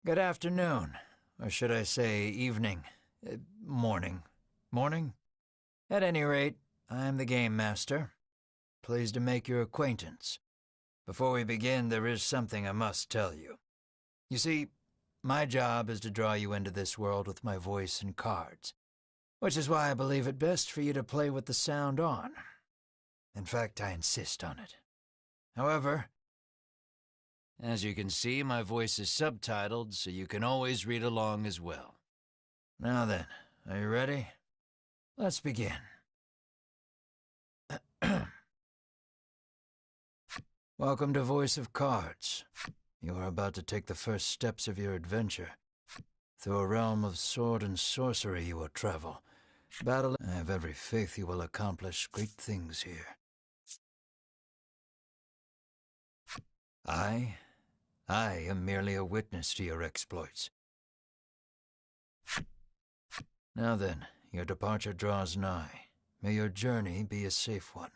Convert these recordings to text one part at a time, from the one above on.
Good afternoon, or should I say evening, morning. Morning? At any rate, I am the Game Master. Pleased to make your acquaintance. Before we begin, there is something I must tell you. You see, my job is to draw you into this world with my voice and cards, which is why I believe it best for you to play with the sound on. In fact, I insist on it. However, as you can see, my voice is subtitled, so you can always read along as well. Now then, are you ready? Let's begin. Welcome to Voice of Cards. You are about to take the first steps of your adventure. Through a realm of sword and sorcery you will travel. I have every faith you will accomplish great things here. I am merely a witness to your exploits. Now then, your departure draws nigh. May your journey be a safe one.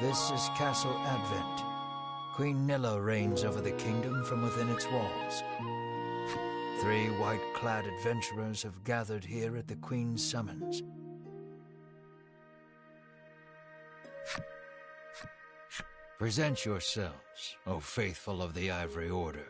This is Castle Advent. Queen Nilla reigns over the kingdom from within its walls. 3 white-clad adventurers have gathered here at the Queen's summons. Present yourselves, O faithful of the Ivory Order.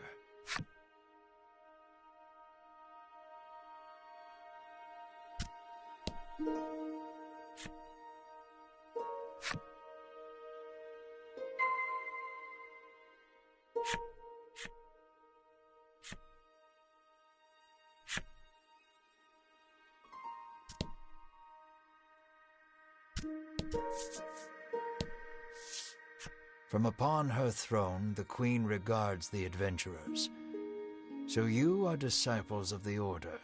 From upon her throne, the Queen regards the adventurers. So you are disciples of the Order.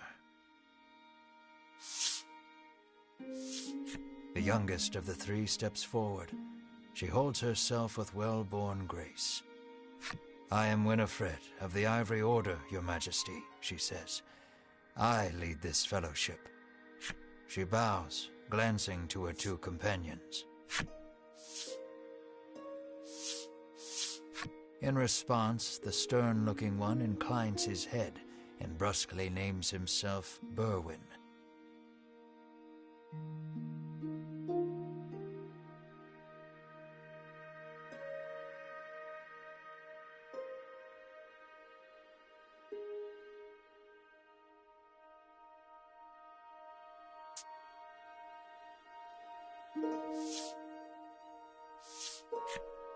The youngest of the 3 steps forward. She holds herself with well-born grace. I am Winifred of the Ivory Order, Your Majesty, she says. I lead this fellowship. She bows, glancing to her 2 companions. In response, the stern-looking one inclines his head and brusquely names himself Berwin.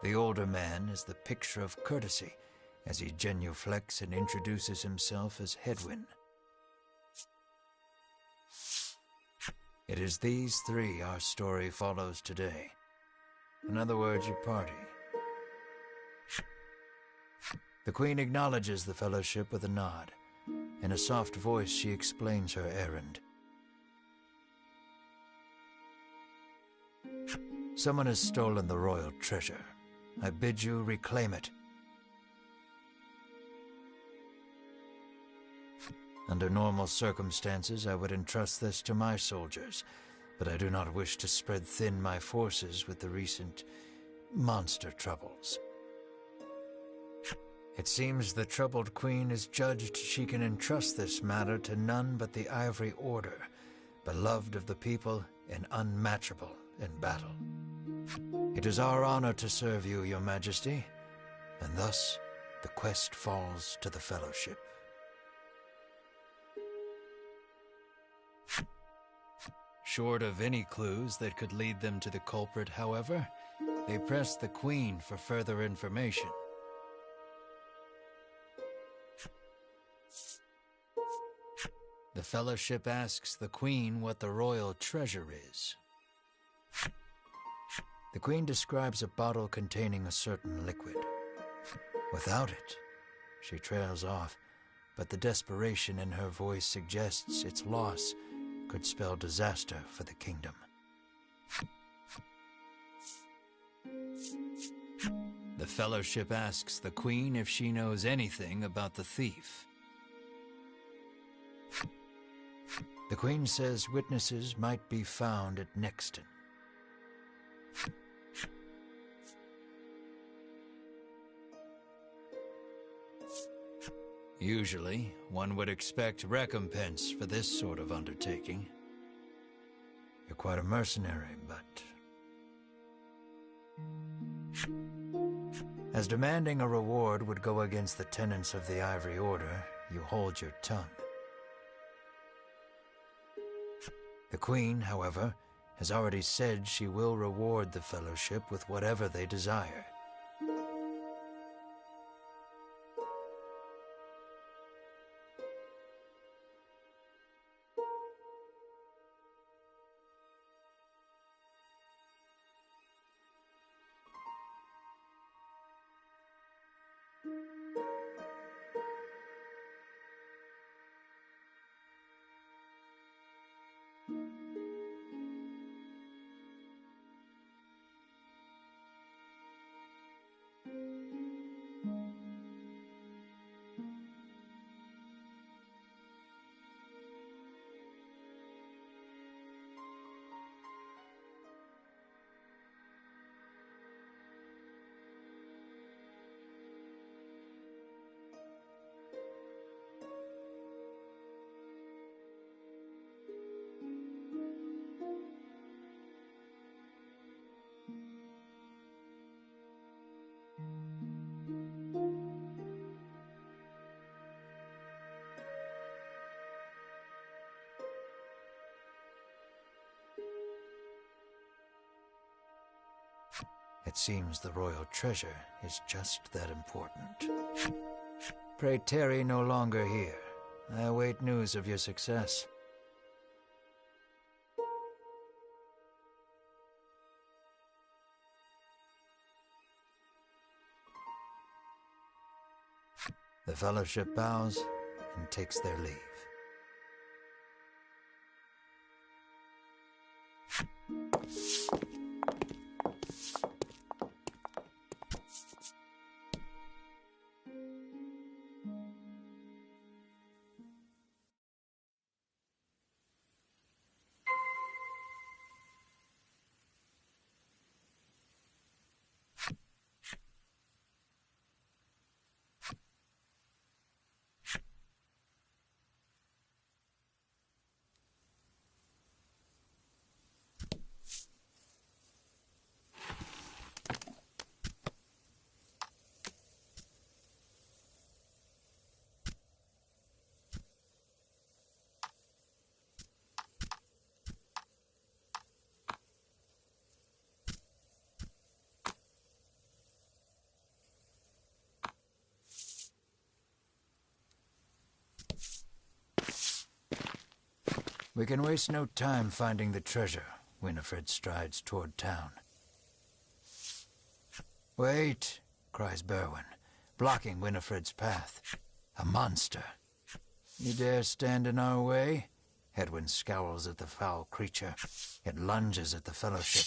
The older man is the picture of courtesy as he genuflects and introduces himself as Hedwyn. It is these 3 our story follows today. In other words, your party. The Queen acknowledges the fellowship with a nod. In a soft voice, she explains her errand. Someone has stolen the royal treasure. I bid you reclaim it. Under normal circumstances, I would entrust this to my soldiers, but I do not wish to spread thin my forces with the recent monster troubles. It seems the troubled Queen has judged she can entrust this matter to none but the Ivory Order, beloved of the people and unmatchable in battle. It is our honor to serve you, Your Majesty, and thus the quest falls to the Fellowship. Short of any clues that could lead them to the culprit, however, they press the Queen for further information. The Fellowship asks the Queen what the royal treasure is. The Queen describes a bottle containing a certain liquid. Without it, she trails off, but the desperation in her voice suggests its loss could spell disaster for the kingdom. The Fellowship asks the Queen if she knows anything about the thief. The Queen says witnesses might be found at Nexton. Usually, one would expect recompense for this sort of undertaking. You're quite a mercenary, but... as demanding a reward would go against the tenets of the Ivory Order, you hold your tongue. The Queen, however, has already said she will reward the Fellowship with whatever they desire. It seems the royal treasure is just that important. Pray tarry no longer here. I await news of your success. The Fellowship bows and takes their leave. We can waste no time finding the treasure. Winifred strides toward town. Wait, cries Berwin, blocking Winifred's path. A monster. You dare stand in our way? Edwin scowls at the foul creature. It lunges at the Fellowship.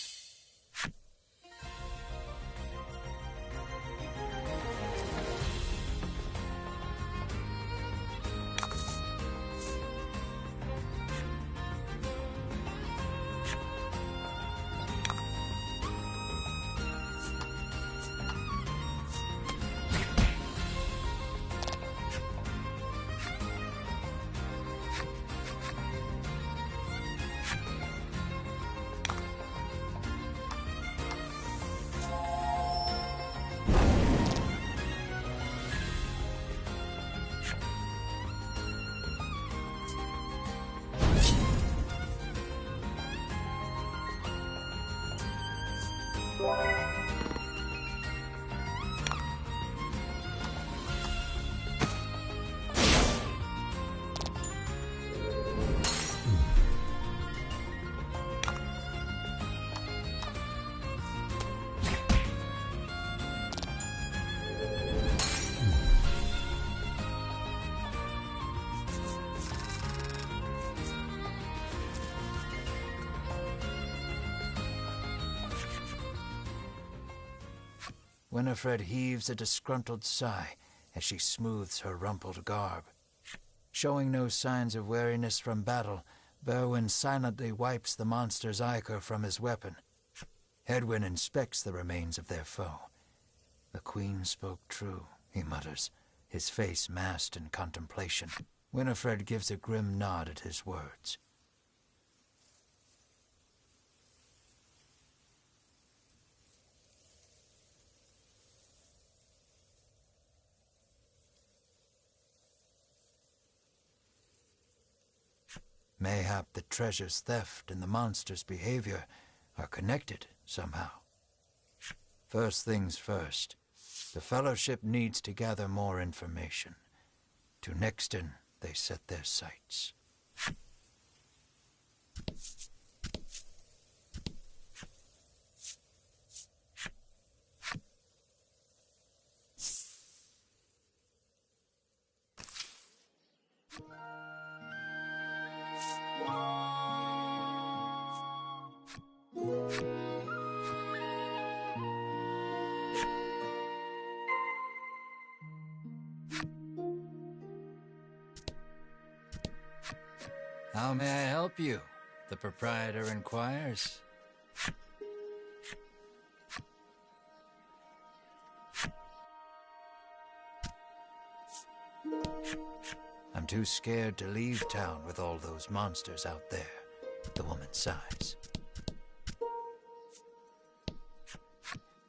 Winifred heaves a disgruntled sigh as she smooths her rumpled garb. Showing no signs of weariness from battle, Berwin silently wipes the monster's ichor from his weapon. Hedwyn inspects the remains of their foe. "The Queen spoke true," he mutters, his face masked in contemplation. Winifred gives a grim nod at his words. Mayhap the treasure's theft and the monster's behavior are connected somehow. First things first, the Fellowship needs to gather more information. To Nexton they set their sights. "How may I help you?" the proprietor inquires. "I'm too scared to leave town with all those monsters out there," the woman sighs.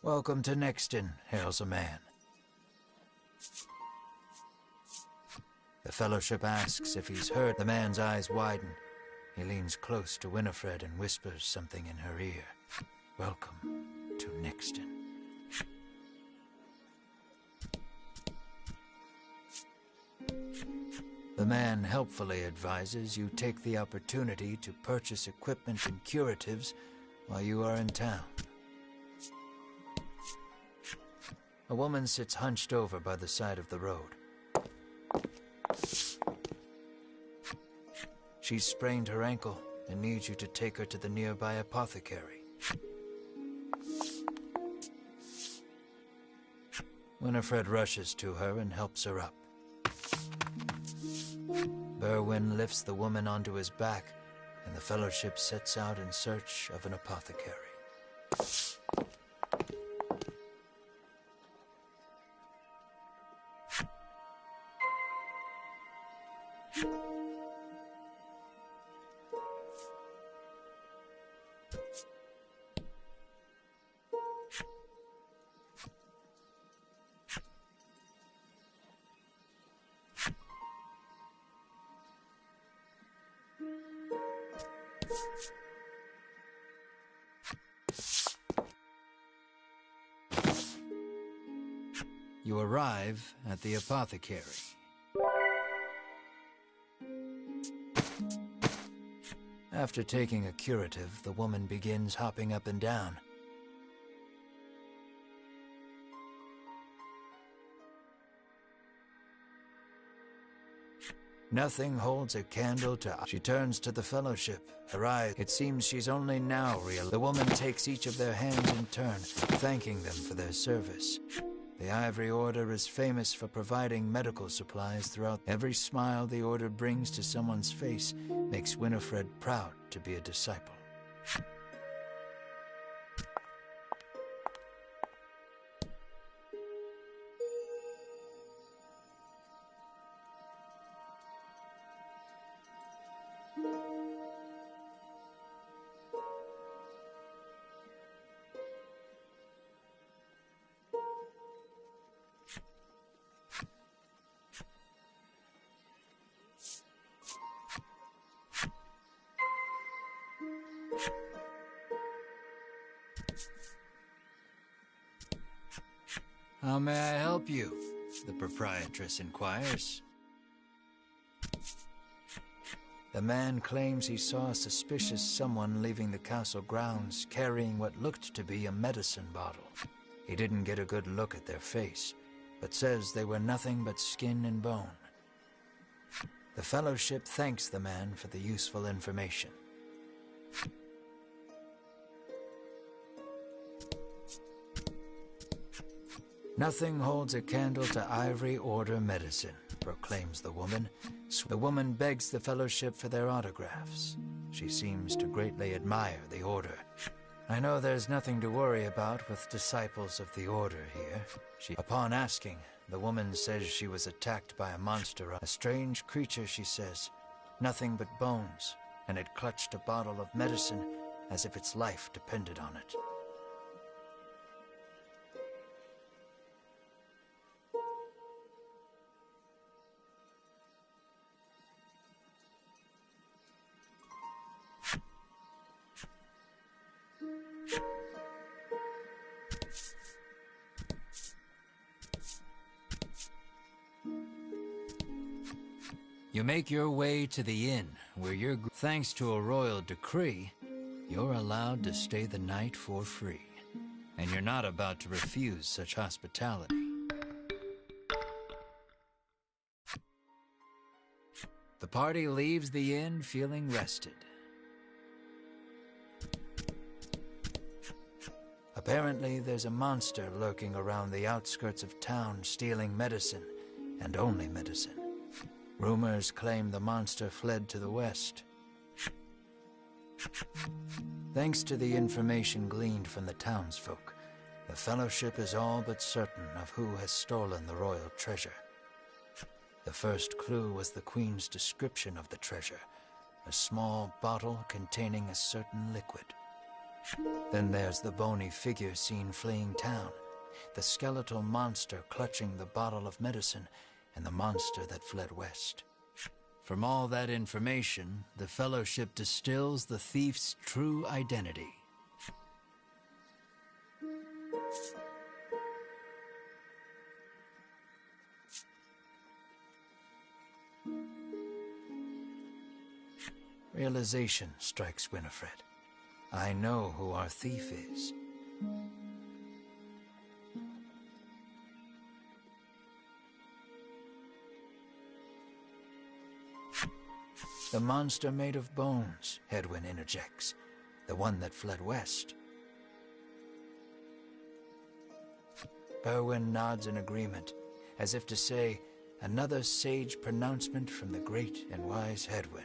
"Welcome to Nexton," hails a man. The Fellowship asks if he's heard. The man's eyes widen. He leans close to Winifred and whispers something in her ear. "Welcome to Nexton." The man helpfully advises you take the opportunity to purchase equipment and curatives while you are in town. A woman sits hunched over by the side of the road. She's sprained her ankle and needs you to take her to the nearby apothecary. Winifred rushes to her and helps her up. Berwin lifts the woman onto his back, and the Fellowship sets out in search of an apothecary. You arrive at the apothecary. After taking a curative, the woman begins hopping up and down. Nothing holds a candle to... She turns to the Fellowship. Her eyes... It seems she's only now real. The woman takes each of their hands in turn, thanking them for their service. The Ivory Order is famous for providing medical supplies throughout. Every smile the Order brings to someone's face makes Winifred proud to be a disciple. "How may I help you?" the proprietress inquires. The man claims he saw a suspicious someone leaving the castle grounds carrying what looked to be a medicine bottle. He didn't get a good look at their face, but says they were nothing but skin and bone. The Fellowship thanks the man for the useful information. Nothing holds a candle to Ivory Order medicine, proclaims the woman. The woman begs the Fellowship for their autographs. She seems to greatly admire the Order. I know there's nothing to worry about with disciples of the Order here. Upon asking, the woman says she was attacked by a monster, a strange creature, she says, nothing but bones, and it clutched a bottle of medicine as if its life depended on it. You make your way to the inn, where thanks to a royal decree, you're allowed to stay the night for free. And you're not about to refuse such hospitality. The party leaves the inn feeling rested. Apparently, there's a monster lurking around the outskirts of town stealing medicine, and only medicine. Rumors claim the monster fled to the west. Thanks to the information gleaned from the townsfolk, the Fellowship is all but certain of who has stolen the royal treasure. The first clue was the Queen's description of the treasure, a small bottle containing a certain liquid. Then there's the bony figure seen fleeing town, the skeletal monster clutching the bottle of medicine, and the monster that fled west. From all that information, the Fellowship distills the thief's true identity. Realization strikes Winifred. I know who our thief is. The monster made of bones, Hedwyn interjects. The one that fled west. Berwyn nods in agreement, as if to say, another sage pronouncement from the great and wise Hedwyn.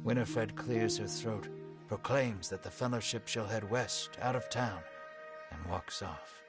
Winifred clears her throat, proclaims that the Fellowship shall head west, out of town, and walks off.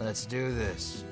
Let's do this.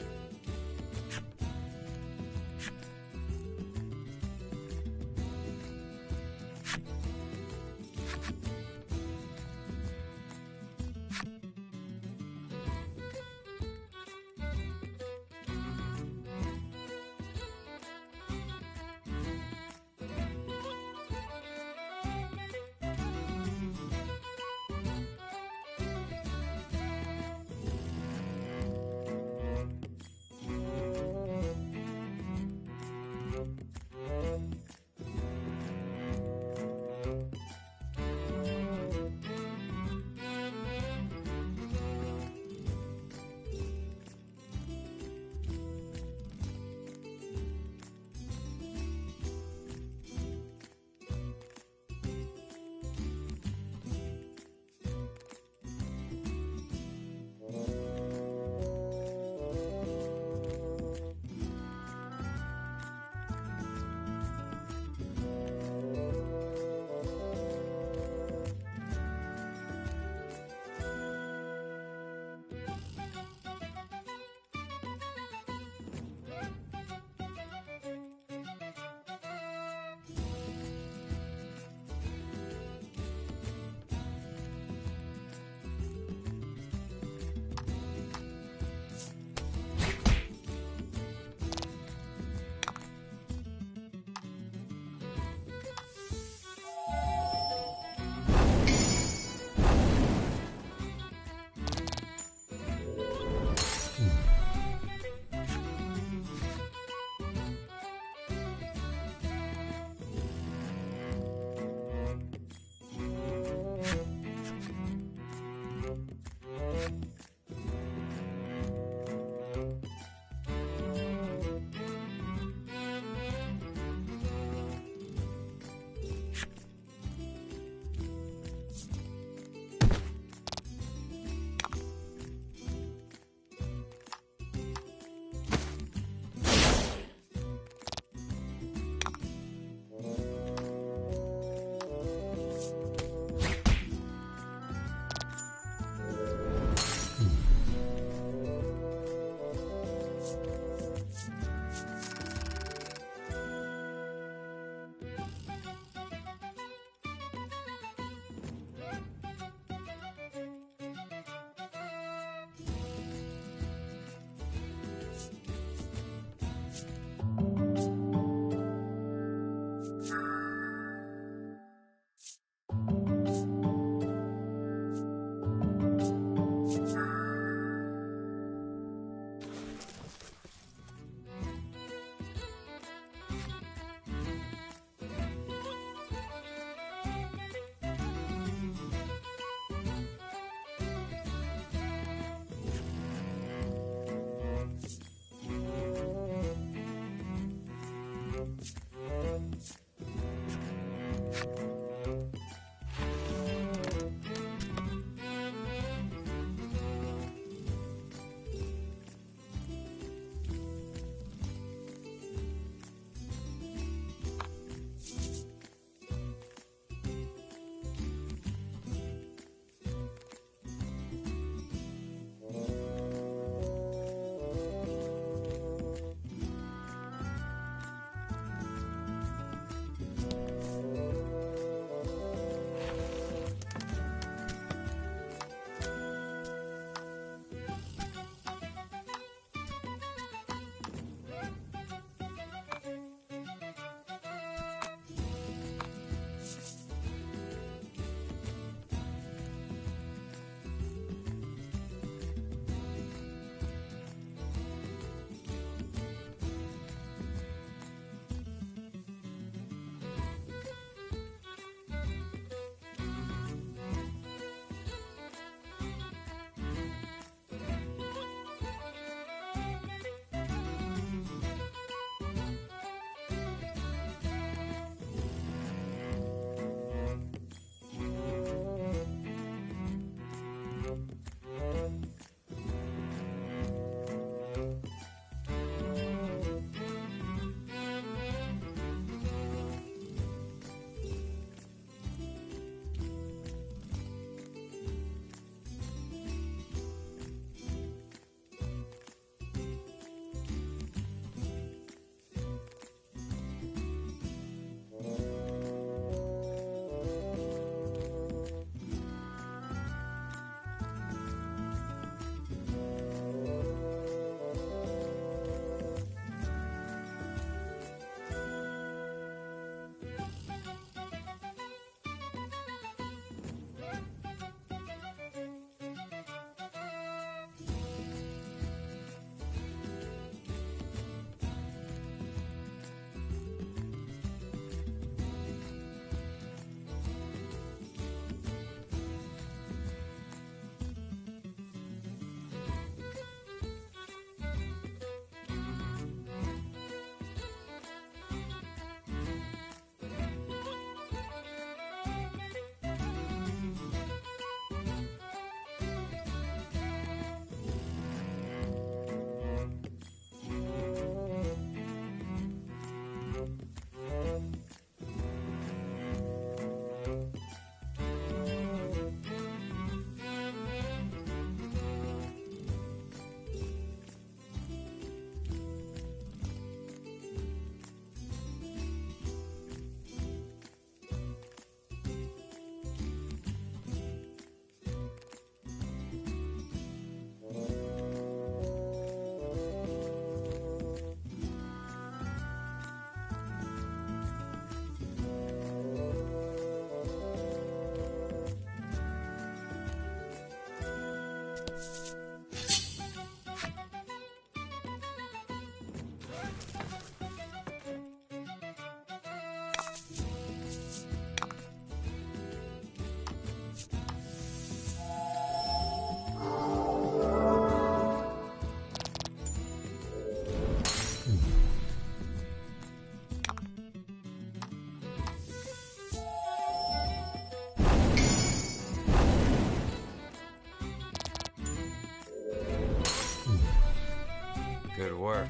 Good work.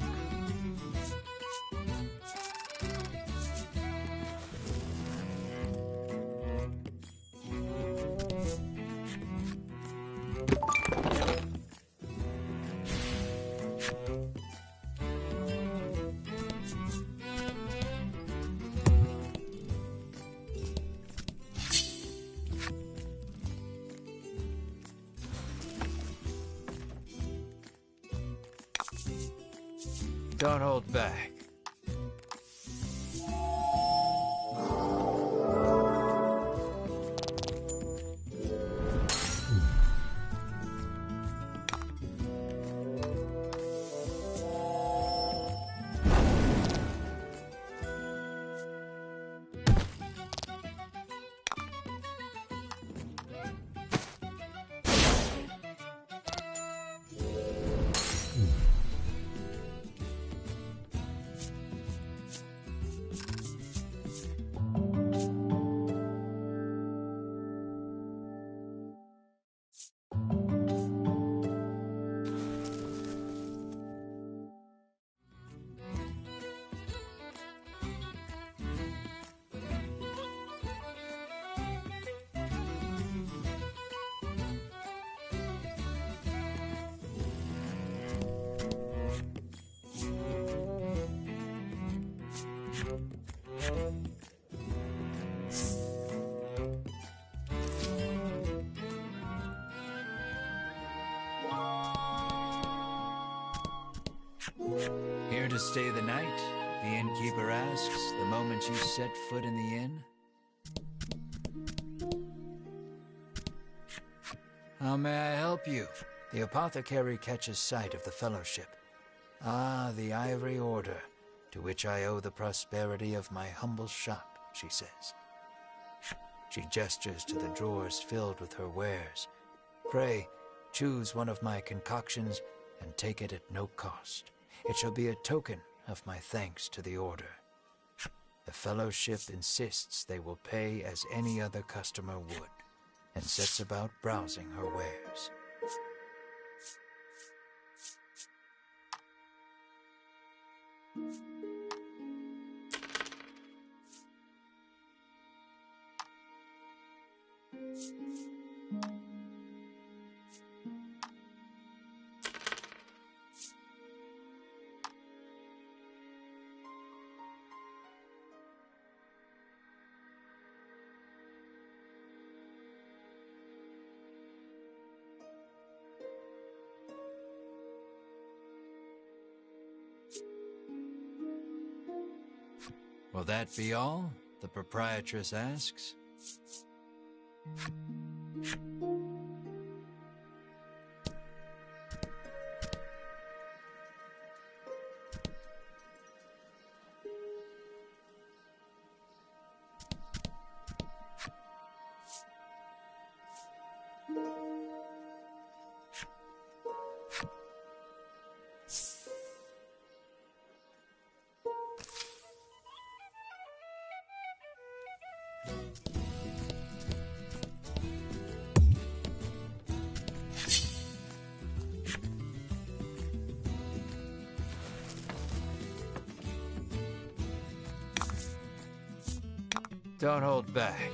Don't hold back. Here to stay the night? The innkeeper asks the moment you set foot in the inn. How may I help you? The apothecary catches sight of the fellowship. Ah, the Ivory Order, to which I owe the prosperity of my humble shop, she says. She gestures to the drawers filled with her wares. Pray, choose one of my concoctions and take it at no cost. It shall be a token of my thanks to the Order. The fellowship insists they will pay as any other customer would, and sets about browsing her wares. Will that be all? The proprietress asks. Don't hold back.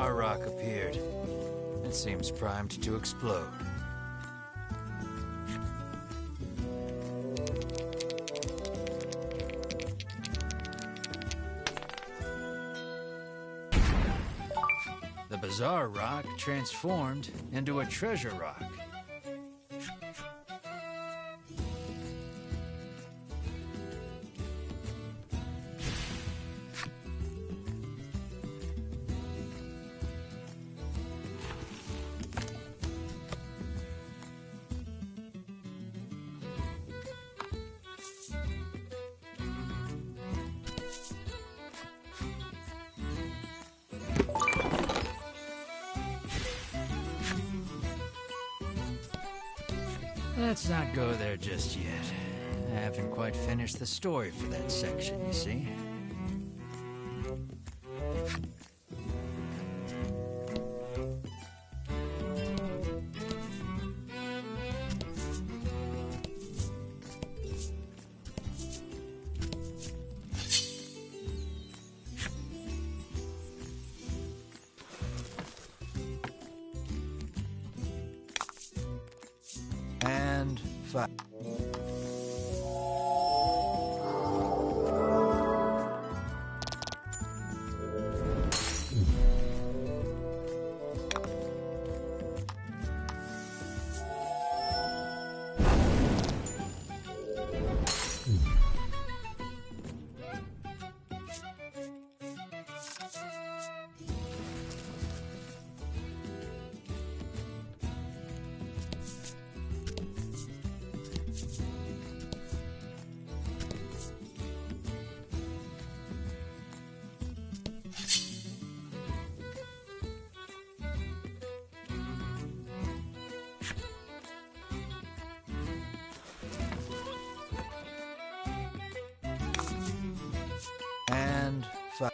bizarre rock appeared. It seems primed to explode. The bizarre rock transformed into a treasure rock. Let's not go there just yet. I haven't quite finished the story for that section, you see. And five. And five.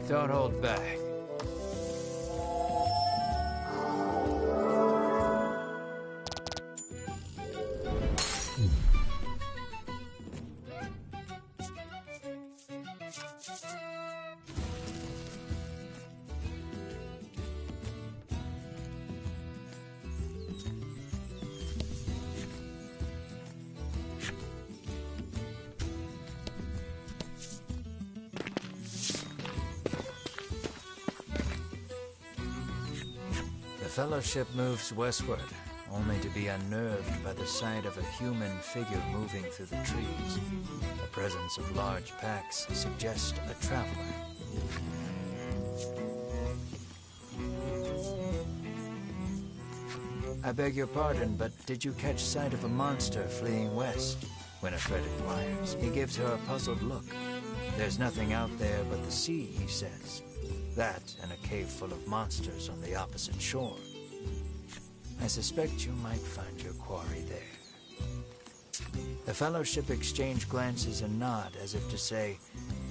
Don't hold back. The Fellowship moves westward, only to be unnerved by the sight of a human figure moving through the trees. The presence of large packs suggests a traveler. I beg your pardon, but did you catch sight of a monster fleeing west? Winifred inquires. He gives her a puzzled look. There's nothing out there but the sea, he says. That and a cave full of monsters on the opposite shore. I suspect you might find your quarry there. The Fellowship exchange glances and nod as if to say,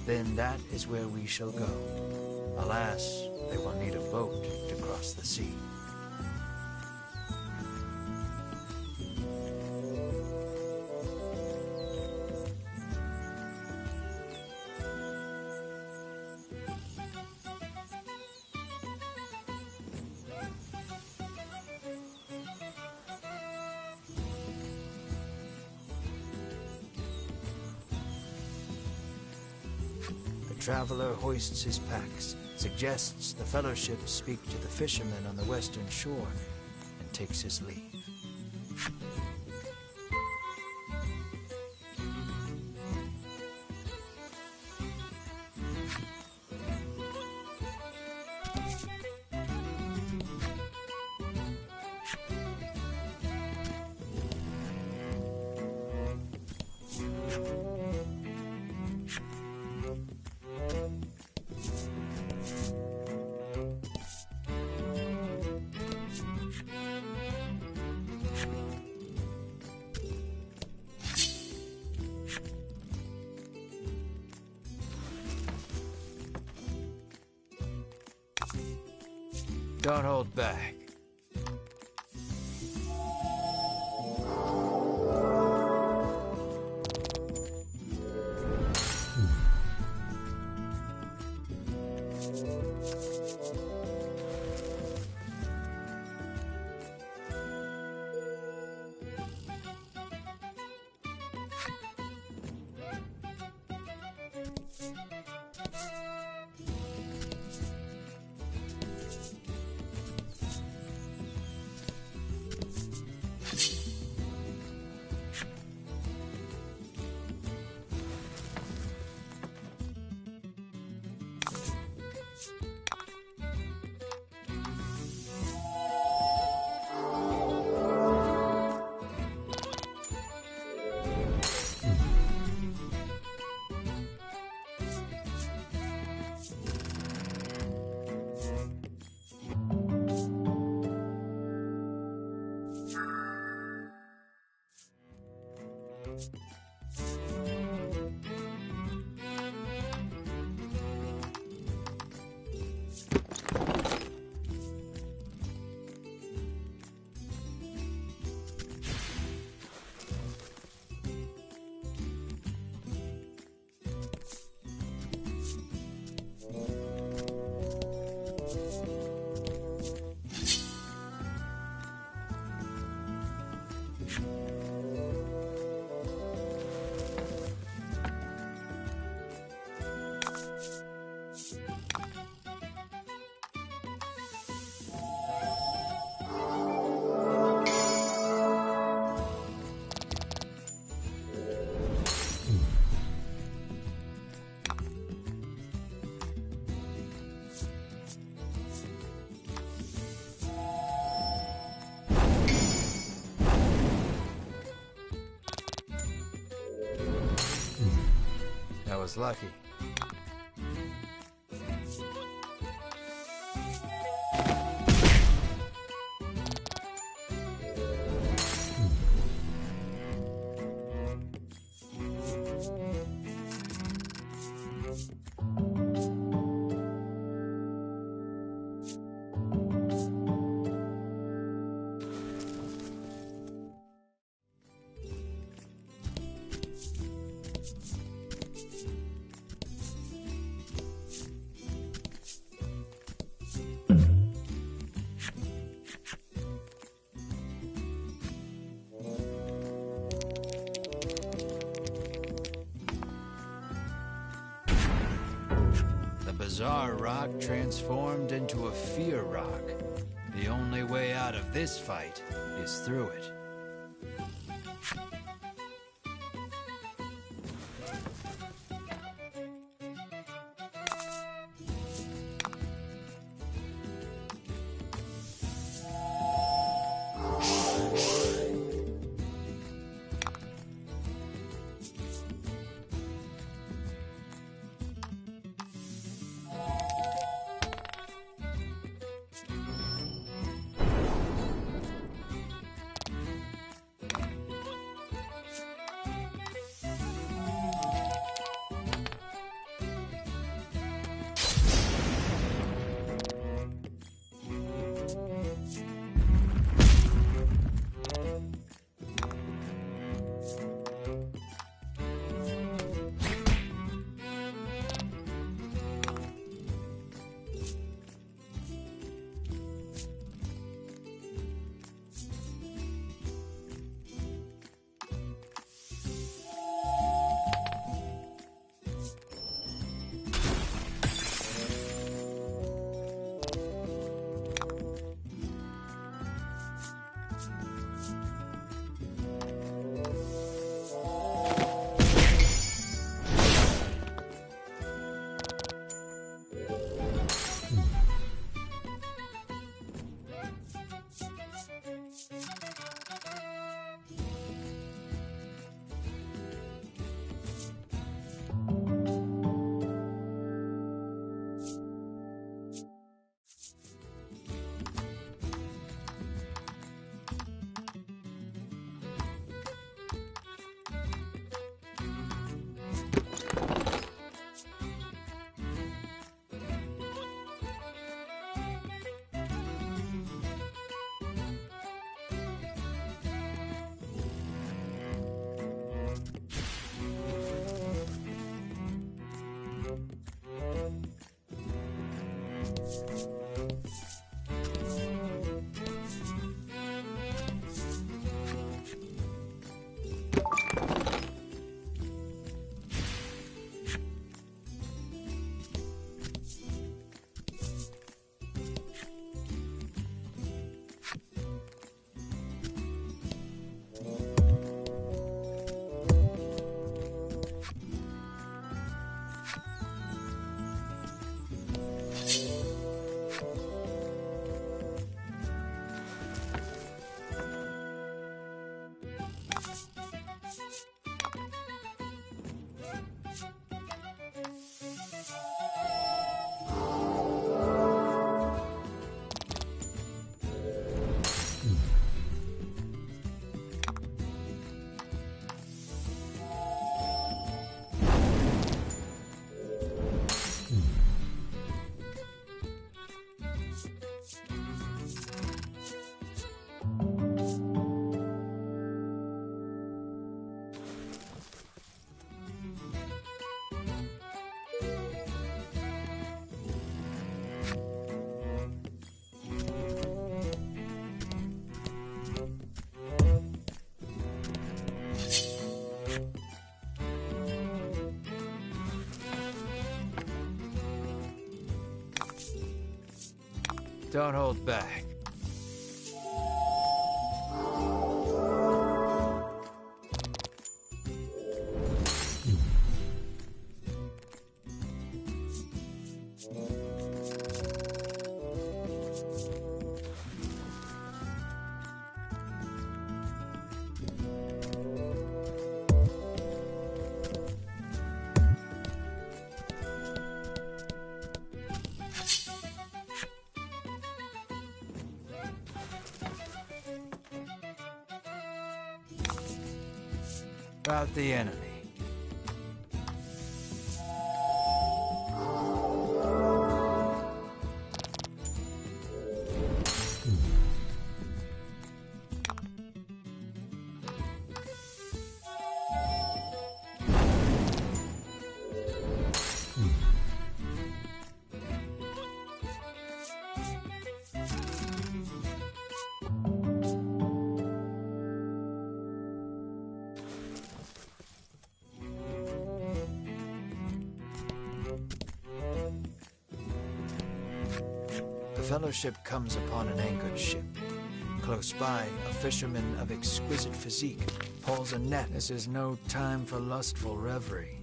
then that is where we shall go. Alas, they will need a boat to cross the sea. The traveler hoists his packs, suggests the Fellowship speak to the fishermen on the western shore, and takes his leave. Don't hold back. That was lucky. Bizarre rock transformed into a fear rock. The only way out of this fight is through it. Don't hold back. About the enemy. The Fellowship comes upon an anchored ship. Close by, a fisherman of exquisite physique hauls a net. This is no time for lustful reverie.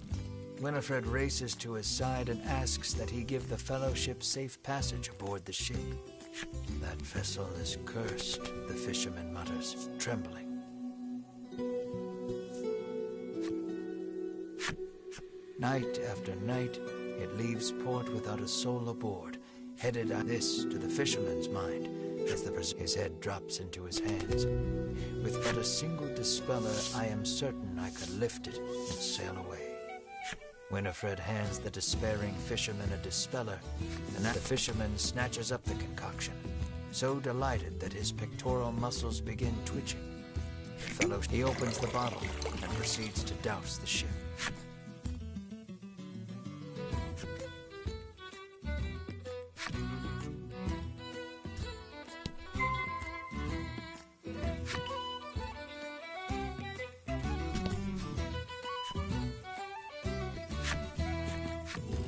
Winifred races to his side and asks that he give the Fellowship safe passage aboard the ship. That vessel is cursed, the fisherman mutters, trembling. Night after night, it leaves port without a soul aboard, headed on this to the fisherman's mind as his head drops into his hands. With but a single dispeller, I am certain I could lift it and sail away. Winifred hands the despairing fisherman a dispeller, and the fisherman snatches up the concoction, so delighted that his pectoral muscles begin twitching. He opens the bottle and proceeds to douse the ship.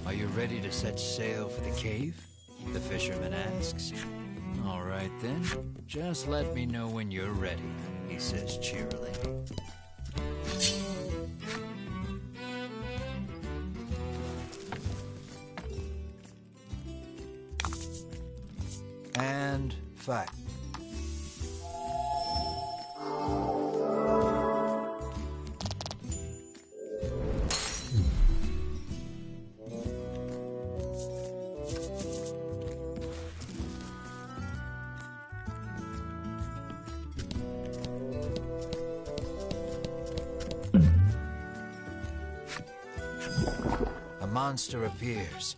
Are you ready to set sail for the cave? The fisherman asks. All right then, just let me know when you're ready, he says cheerily. And fight. A monster appears.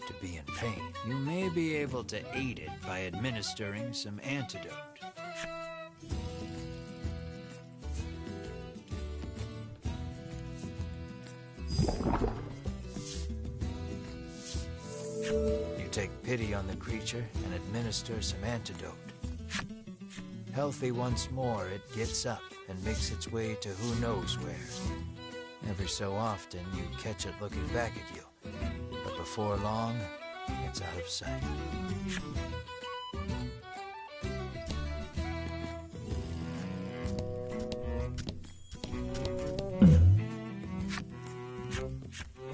To be in pain, you may be able to aid it by administering some antidote. You take pity on the creature and administer some antidote. Healthy once more, it gets up and makes its way to who knows where. Every so often, you catch it looking back at you, but before long, it's out of sight.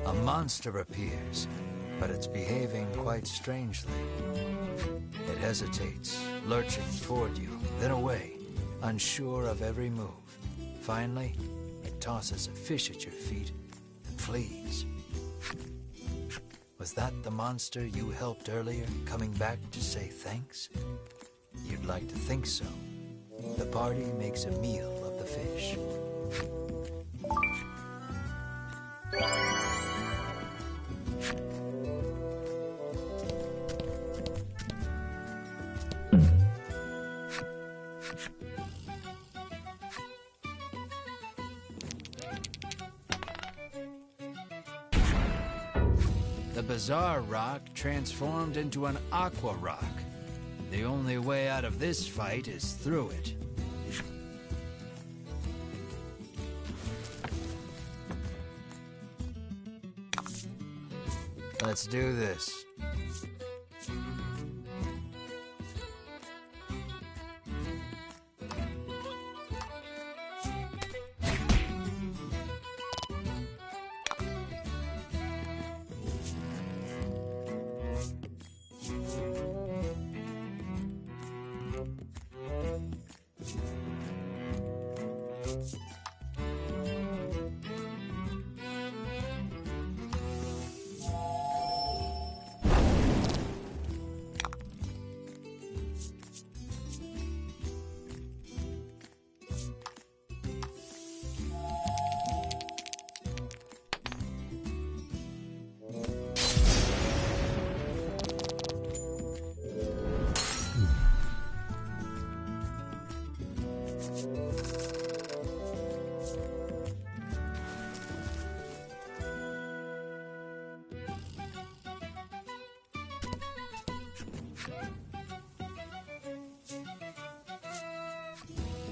A monster appears, but it's behaving quite strangely. It hesitates, lurching toward you, then away, unsure of every move. Finally, it tosses a fish at your feet and flees. Was that the monster you helped earlier, coming back to say thanks? You'd like to think so. The party makes a meal of the fish. The bizarre rock transformed into an aqua rock. The only way out of this fight is through it. Let's do this.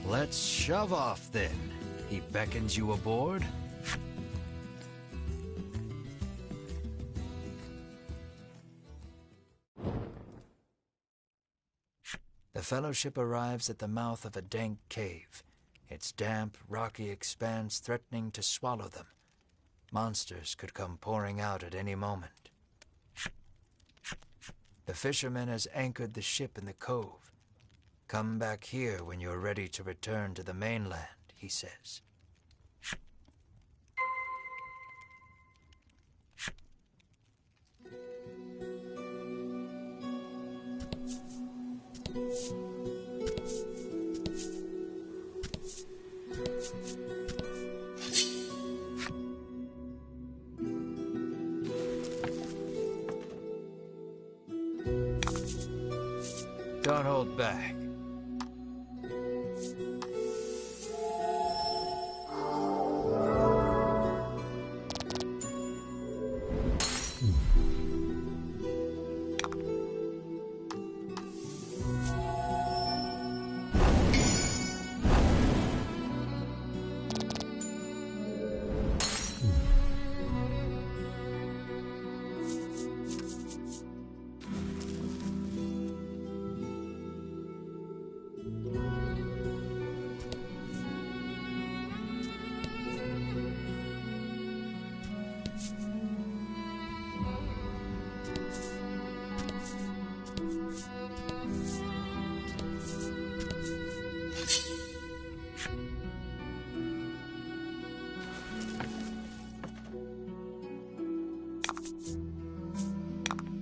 Let's shove off then. He beckons you aboard? The Fellowship arrives at the mouth of a dank cave, its damp, rocky expanse threatening to swallow them. Monsters could come pouring out at any moment. The fisherman has anchored the ship in the cove. Come back here when you're ready to return to the mainland, he says. Don't hold back.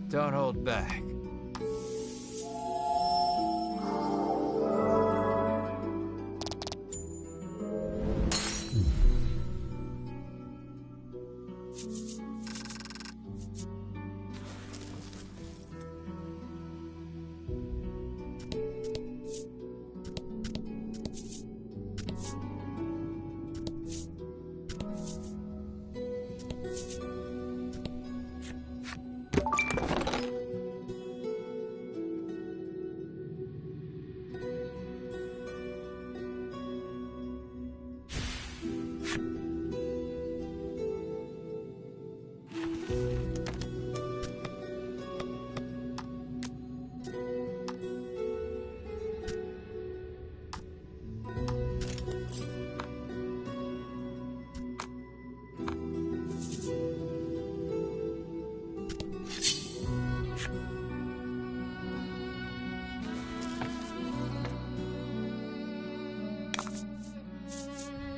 Don't hold back.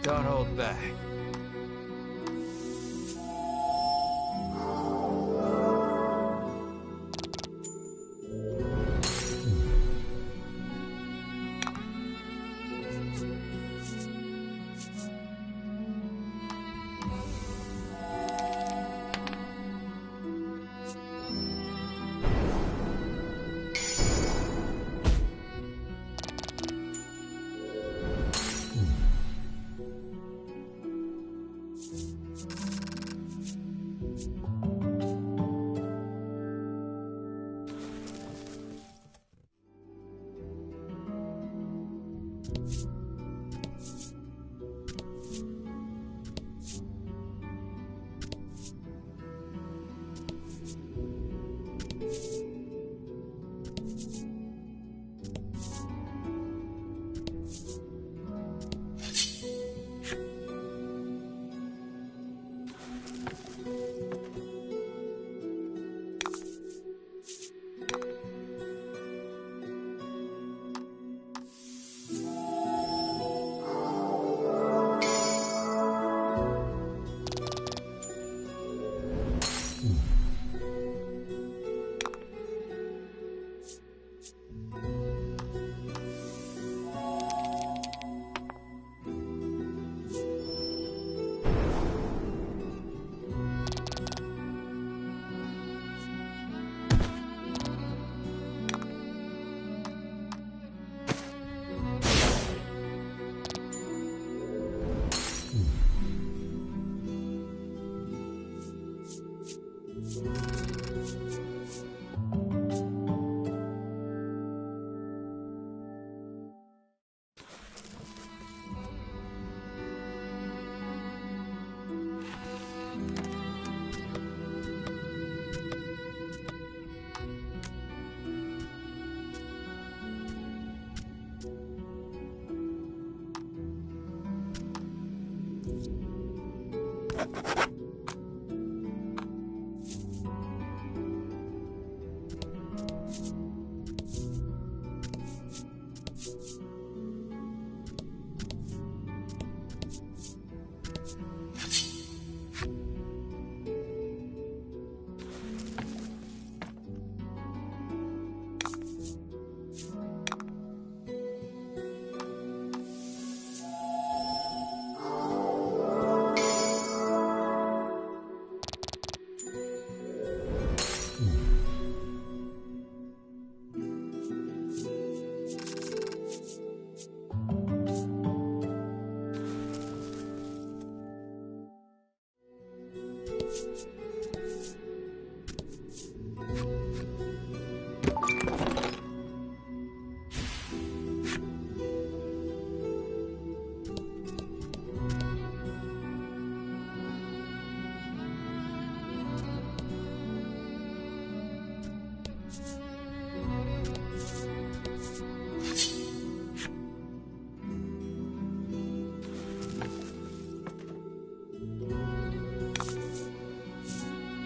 Don't hold back.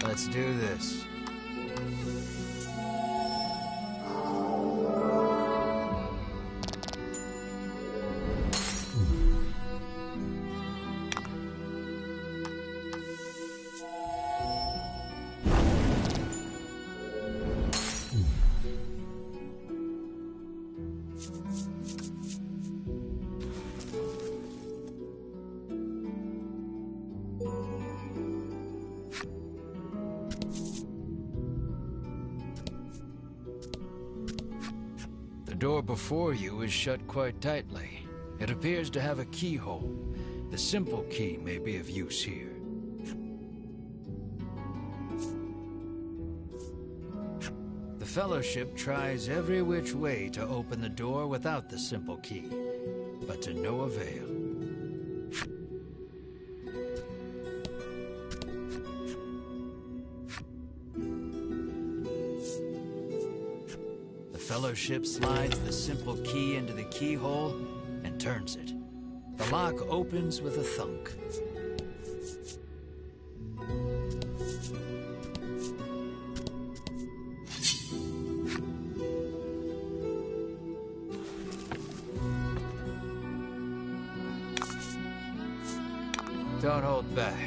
Let's do this. The door before you is shut quite tightly. It appears to have a keyhole. The simple key may be of use here. The Fellowship tries every which way to open the door without the simple key, but to no avail. The Fellowship slides the simple key into the keyhole and turns it. The lock opens with a thunk. Don't hold back.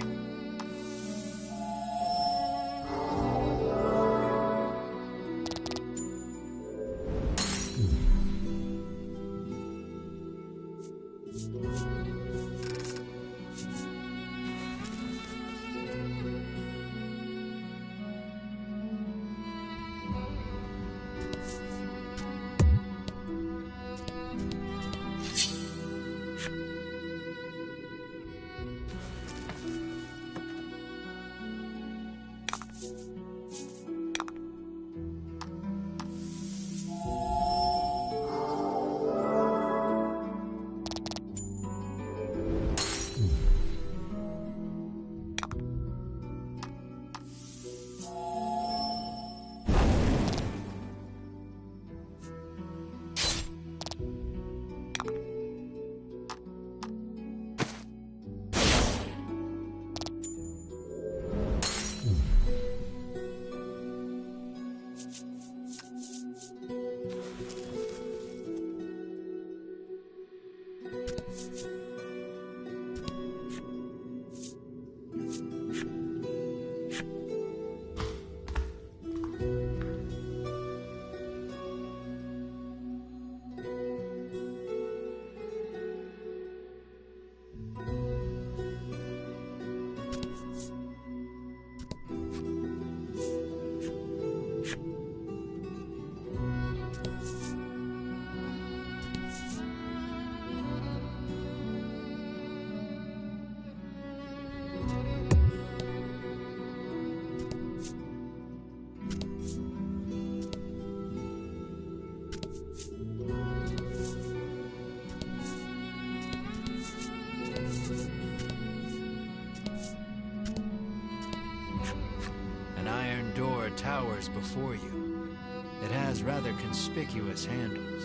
Towers before you. It has rather conspicuous handles.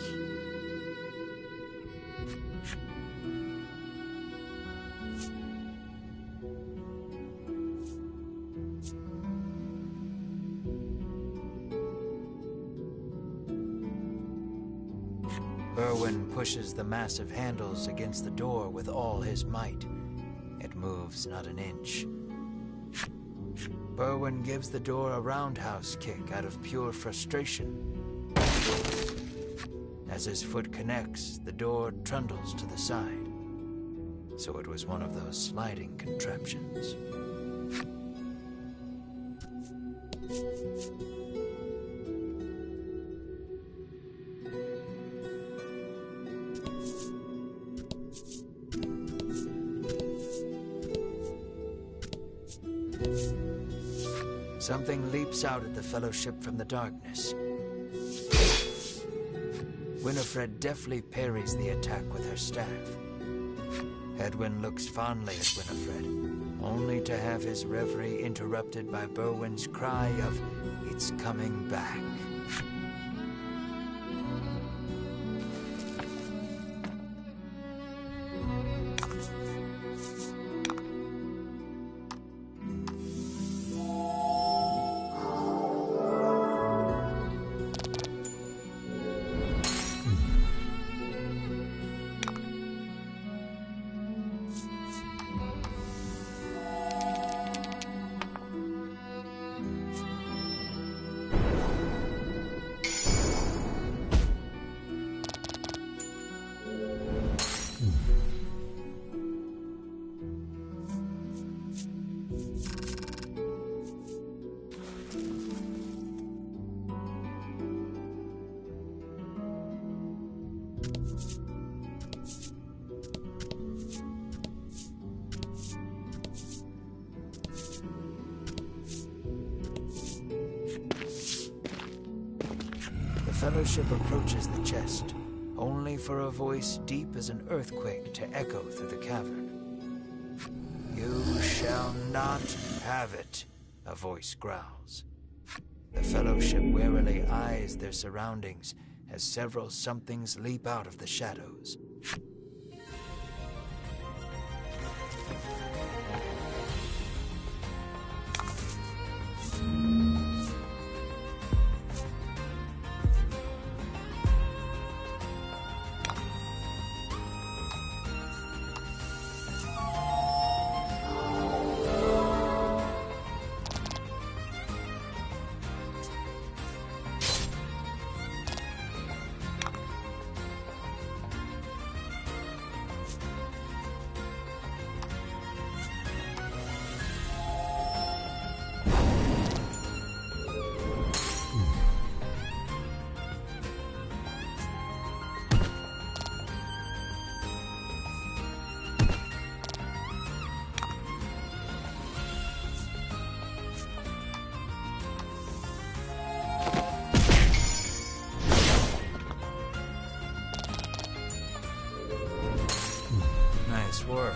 Berwin pushes the massive handles against the door with all his might. It moves not an inch. Berwin gives the door a roundhouse kick out of pure frustration. As his foot connects, the door trundles to the side. So it was one of those sliding contraptions. Something leaps out at the Fellowship from the darkness. Winifred deftly parries the attack with her staff. Edwin looks fondly at Winifred, only to have his reverie interrupted by Berwin's cry of, "It's coming back." The Fellowship approaches the chest, only for a voice deep as an earthquake to echo through the cavern. "You shall not have it," a voice growls. The Fellowship warily eyes their surroundings as several somethings leap out of the shadows. Nice work.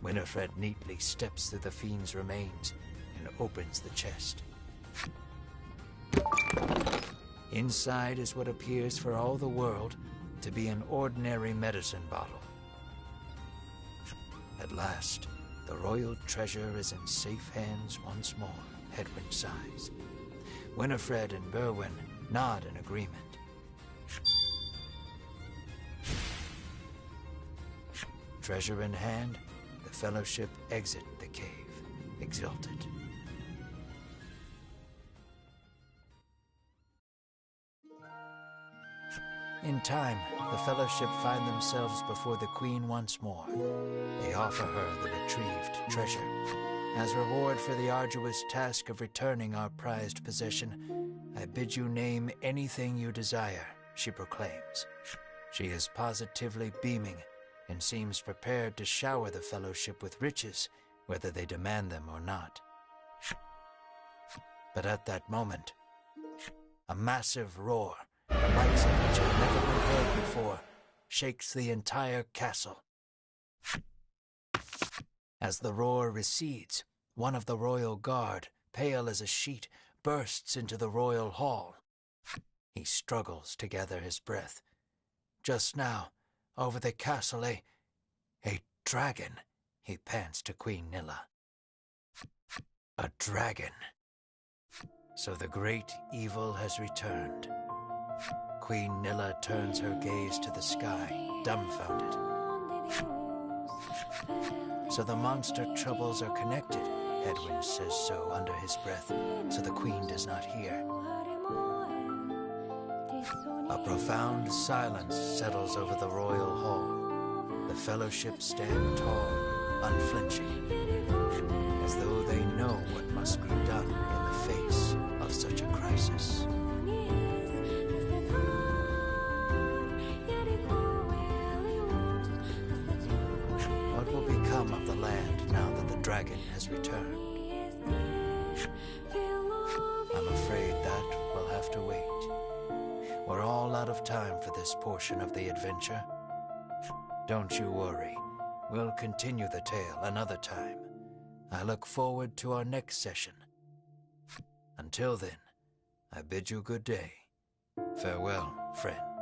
Winifred neatly steps through the fiend's remains and opens the chest. Inside is what appears for all the world to be an ordinary medicine bottle. At last, the royal treasure is in safe hands once more, Edwin sighs. Winifred and Berwin nod in agreement. Treasure in hand, the Fellowship exit the cave, exultant. In time, the Fellowship find themselves before the Queen once more. They offer her the retrieved treasure. As reward for the arduous task of returning our prized possession, I bid you name anything you desire, she proclaims. She is positively beaming and seems prepared to shower the Fellowship with riches, whether they demand them or not. But at that moment, a massive roar the likes of which have never been heard before, shakes the entire castle. As the roar recedes, one of the royal guard, pale as a sheet, bursts into the royal hall. He struggles to gather his breath. Just now, over the castle, a dragon, he pants to Queen Nilla. A dragon. So the great evil has returned. Queen Nilla turns her gaze to the sky, dumbfounded. So the monster troubles are connected, Edwin says so under his breath, so the queen does not hear. A profound silence settles over the royal hall. The fellowship stand tall, unflinching, as though they know what must be done in the face of such a crisis. What will become of the land now that the dragon has returned? I'm afraid that will have to wait. We're all out of time for this portion of the adventure. Don't you worry. We'll continue the tale another time. I look forward to our next session. Until then, I bid you good day. Farewell, friend.